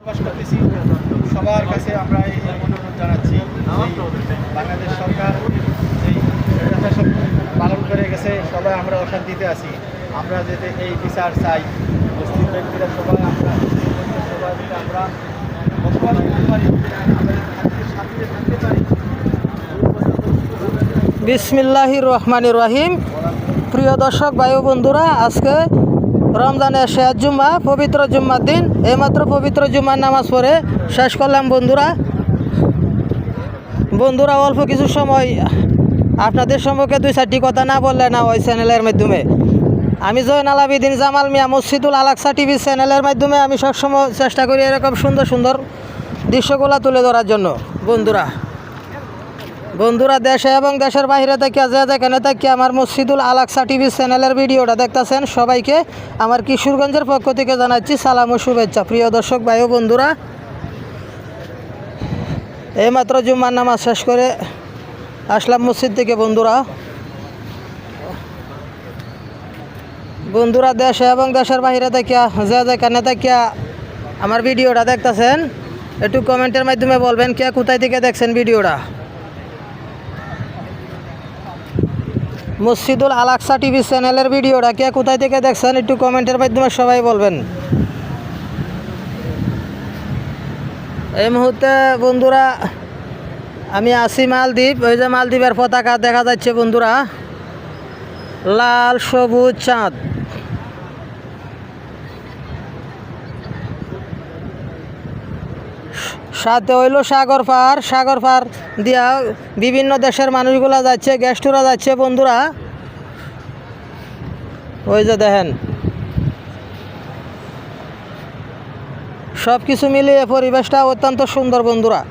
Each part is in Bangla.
প্রকাশ করতেছি। সবার কাছে আমরা এই অনুরোধ জানাচ্ছি, বাংলাদেশ সরকার যেই প্রশাসন পালন করে গেছে, সবাই আমরা অশান্তিতে আছি। আমরা যাতে এই বিচার চাই, মুসলিম ব্যক্তিরা সবাই আমরা বসবাস করতে পারি, শান্তিতে থাকতে পারি। বিসমিল্লাহির রহমানির রহিম। প্রিয় দর্শক ভাই ও বন্ধুরা, আজকে রমজানের শেষ জুম্মা, পবিত্র জুম্মার দিন। এইমাত্র পবিত্র জুম্মার নামাজ পড়ে শেষ করলাম বন্ধুরা। অল্প কিছু সময় আপনাদের সম্পর্কে 2-4টি কথা না বললে না ওই চ্যানেলের মাধ্যমে। আমি জয়নাল আবেদিন জামাল মিয়া মসজিদুল আলাকসা টিভি চ্যানেলের মাধ্যমে আমি সবসময় চেষ্টা করি এরকম সুন্দর সুন্দর দৃশ্যগুলো তুলে ধরার জন্য। বন্ধুরা দেশে এবং দেশের বাইরে থেকে যেখানে থেকে আমার মসজিদুল আলাকসা টিভি চ্যানেলের ভিডিওটা দেখতেছেন, সবাইকে আমার কিশোরগঞ্জের পক্ষ থেকে জানাচ্ছি সালাম ও শুভেচ্ছা। প্রিয় দর্শক ভাই ও বন্ধুরা, এইমাত্র জুম্মার নামাজ শেষ করে আসলাম মসজিদ থেকে। বন্ধুরা দেশে এবং দেশের বাইরে থেকে যেখানে থেকে আমার ভিডিওটা দেখতেছেন, একটু কমেন্টের মাধ্যমে বলবেন কে কোথায় থেকে দেখছেন ভিডিওটা। মসজিদুল আলাকসা টিভি চ্যানেলের ভিডিওটা কে কোথায় থেকে দেখছেন একটু কমেন্টের মাধ্যমে সবাই বলবেন। এই মুহূর্তে বন্ধুরা আমি আছি মালদ্বীপ। ওই যে মালদ্বীপের পতাকা দেখা যাচ্ছে বন্ধুরা, লাল সবুজ চাঁদ। সাথে হইল সাগর পার দিয়া বিভিন্ন দেশের মানুষগুলা যাচ্ছে, গেস্টরা যাচ্ছে বন্ধুরা। ওই যে দেখেন, সব কিছু মিলিয়ে পরিবেশটা অত্যন্ত সুন্দর বন্ধুরা।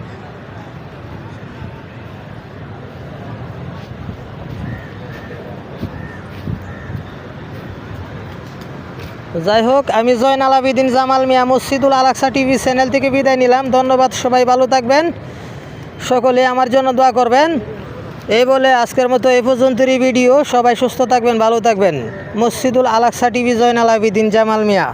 যাই হোক, আমি জয়নাল আবেদিন জামাল মিয়া মসজিদুল আলাকসা টিভি চ্যানেল থেকে বিদায় নিলাম। ধন্যবাদ, সবাই ভালো থাকবেন, সকলে আমার জন্য দোয়া করবেন। এই বলে আজকের মতো এই পর্যন্তই ভিডিও। সবাই সুস্থ থাকবেন, ভালো থাকবেন। মসজিদুল আলাকসা টিভি, জয়নাল আবেদিন জামাল মিয়া।